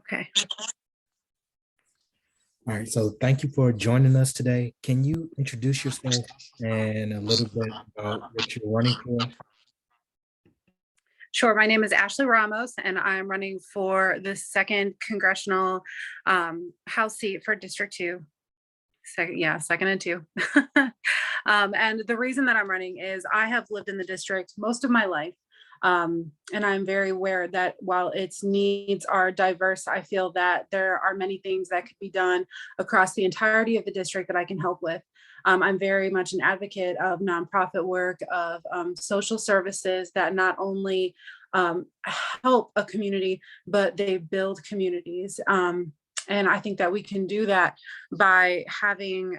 Okay. All right, so thank you for joining us today. Can you introduce yourself and a little bit about what you're running for? Sure. My name is Ashley Ramos, and I'm running for the second congressional House seat for District 2. Second and two. And the reason that I'm running is I have lived in the district most of my life. And I'm very aware that while its needs are diverse, I feel that there are many things that could be done across the entirety of the district that I can help with. I'm very much an advocate of nonprofit work, of social services that not only help a community, but they build communities. And I think that we can do that by having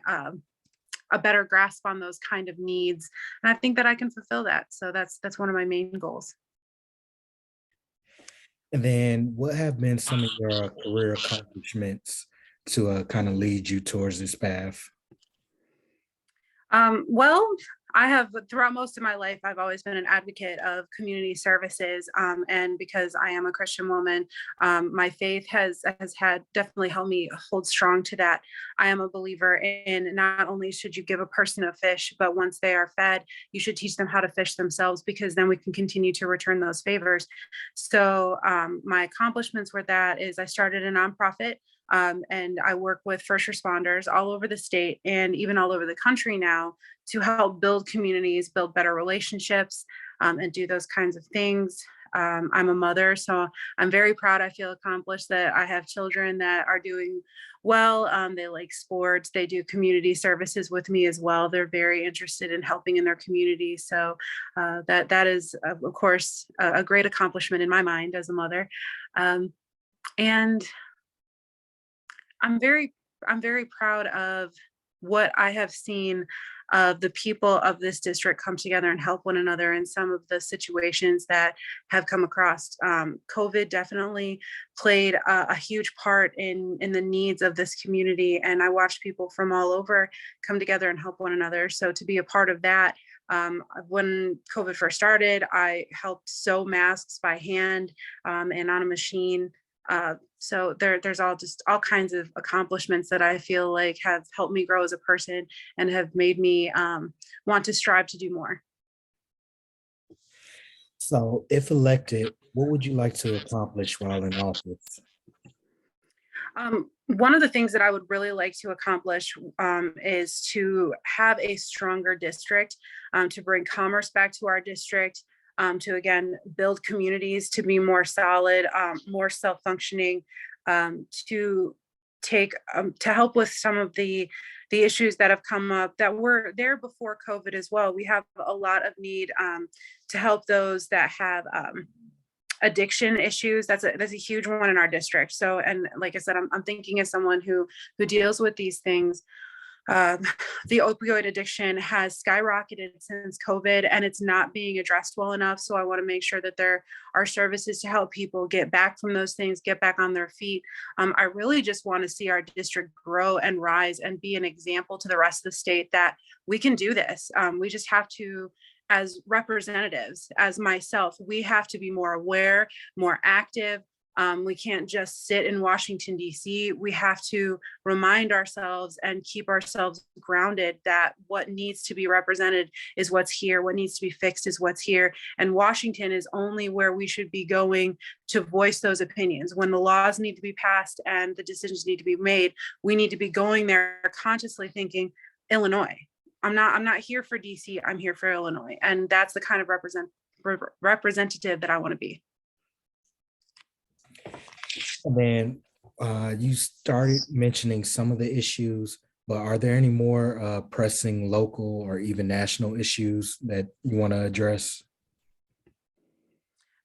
a better grasp on those kind of needs. And I think that I can fulfill that. So that's one of my main goals. And then what have been some of your career accomplishments to kind of lead you towards this path? Well, I have throughout most of my life, I've always been an advocate of community services. And because I am a Christian woman, my faith has had definitely helped me hold strong to that. I am a believer in not only should you give a person a fish, but once they are fed, you should teach them how to fish themselves, because then we can continue to return those favors. So my accomplishments with that is I started a nonprofit, and I work with first responders all over the state and even all over the country now to help build communities, build better relationships, and do those kinds of things. I'm a mother, so I'm very proud. I feel accomplished that I have children that are doing well. They like sports. They do community services with me as well. They're very interested in helping in their community. So that is, of course, a great accomplishment in my mind as a mother. And I'm very proud of what I have seen of the people of this district come together and help one another in some of the situations that have come across. COVID definitely played a huge part in the needs of this community, and I watched people from all over come together and help one another. So to be a part of that, when COVID first started, I helped sew masks by hand and on a machine. So there's all kinds of accomplishments that I feel like have helped me grow as a person and have made me want to strive to do more. So, if elected, what would you like to accomplish while in office? One of the things that I would really like to accomplish is to have a stronger district, to bring commerce back to our district, to again build communities to be more solid, more self-functioning, to take to help with some of the issues that have come up that were there before COVID as well. We have a lot of need to help those that have addiction issues. That's a huge one in our district. So, and like I said, I'm thinking as someone who deals with these things. Um, the opioid addiction has skyrocketed since COVID, and it's not being addressed well enough. So I want to make sure that there are services to help people get back from those things, get back on their feet. I really just want to see our district grow and rise and be an example to the rest of the state that we can do this. We just have to, as representatives, as myself, we have to be more aware, more active. We can't just sit in Washington, D.C. We have to remind ourselves and keep ourselves grounded that what needs to be represented is what's here. What needs to be fixed is what's here. And Washington is only where we should be going to voice those opinions. When the laws need to be passed and the decisions need to be made, we need to be going there consciously thinking, Illinois. I'm not here for DC. I'm here for Illinois. And that's the kind of representative that I want to be. And then you started mentioning some of the issues, but are there any more pressing local or even national issues that you want to address?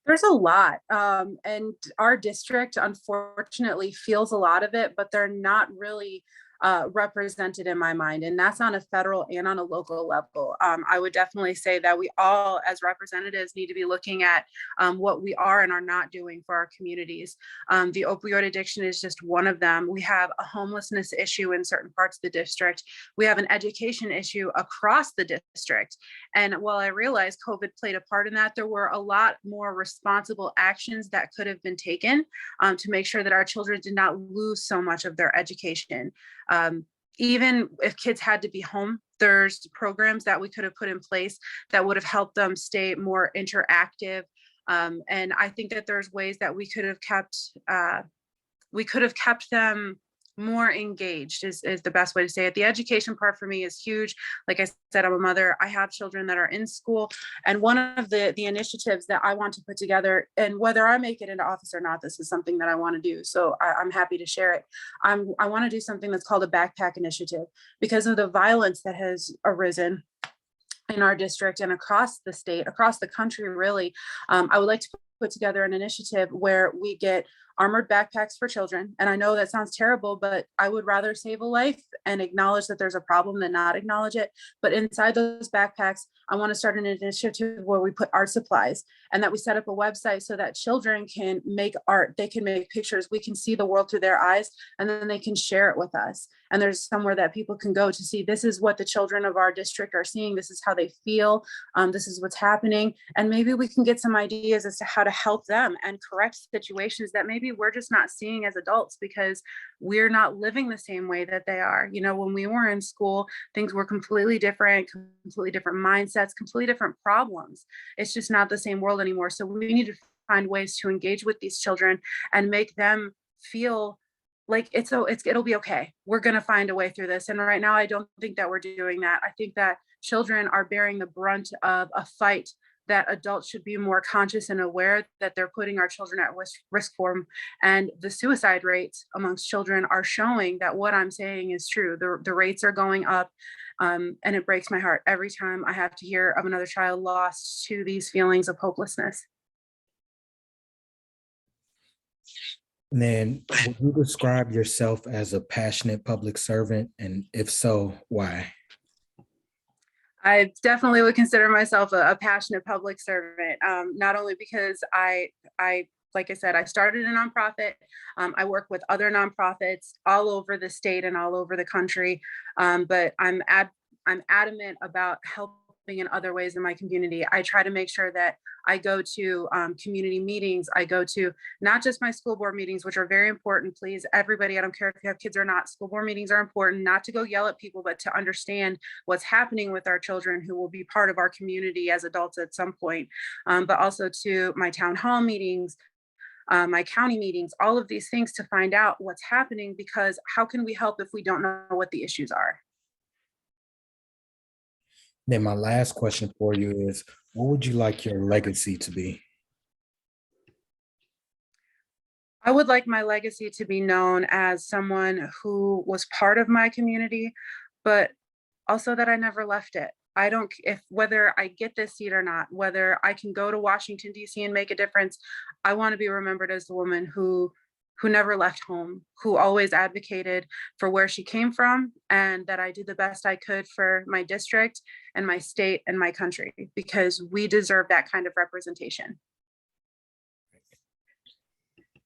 There's a lot. And our district, unfortunately, feels a lot of it, but they're not really represented in my mind, and that's on a federal and on a local level. I would definitely say that we all, as representatives, need to be looking at what we are and are not doing for our communities. The opioid addiction is just one of them. We have a homelessness issue in certain parts of the district. We have an education issue across the district. And while I realize COVID played a part in that, there were a lot more responsible actions that could have been taken to make sure that our children did not lose so much of their education. Even if kids had to be home, there's programs that we could have put in place that would have helped them stay more interactive. And I think that there's ways that we could have kept them more engaged is the best way to say it. The education part for me is huge. Like I said, I'm a mother. I have children that are in school. And one of the initiatives that I want to put together, and whether I make it into office or not, this is something that I want to do. So I'm happy to share it. I want to do something that's called a backpack initiative because of the violence that has arisen in our district and across the state, across the country, really. I would like to put together an initiative where we get armored backpacks for children. And I know that sounds terrible, but I would rather save a life and acknowledge that there's a problem than not acknowledge it. But inside those backpacks, I want to start an initiative where we put art supplies and that we set up a website so that children can make art, they can make pictures, we can see the world through their eyes, and then they can share it with us. And there's somewhere that people can go to see, this is what the children of our district are seeing, this is how they feel, this is what's happening. And maybe we can get some ideas as to how to help them and correct situations that maybe we're just not seeing as adults because we're not living the same way that they are. You know, when we were in school, things were completely different mindsets, completely different problems. It's just not the same world anymore. So we need to find ways to engage with these children and make them feel like it'll be okay. We're going to find a way through this. And right now, I don't think that we're doing that. I think that children are bearing the brunt of a fight that adults should be more conscious and aware that they're putting our children at risk for. And the suicide rates amongst children are showing that what I'm saying is true. The rates are going up. And it breaks my heart every time I have to hear of another child lost to these feelings of hopelessness. And then would you describe yourself as a passionate public servant? And if so, why? I definitely would consider myself a passionate public servant, not only because like I said, I started a nonprofit. I work with other nonprofits all over the state and all over the country, but I'm adamant about helping in other ways in my community. I try to make sure that I go to community meetings. I go to not just my school board meetings, which are very important. Please, everybody, I don't care if you have kids or not, school board meetings are important, not to go yell at people, but to understand what's happening with our children who will be part of our community as adults at some point. But also to my town hall meetings, my county meetings, all of these things to find out what's happening, because how can we help if we don't know what the issues are? Then my last question for you is, what would you like your legacy to be? I would like my legacy to be known as someone who was part of my community, but also that I never left it. I don't, if whether I get this seat or not, whether I can go to Washington, D.C. and make a difference, I want to be remembered as the woman who never left home, who always advocated for where she came from, and that I did the best I could for my district and my state and my country, because we deserve that kind of representation.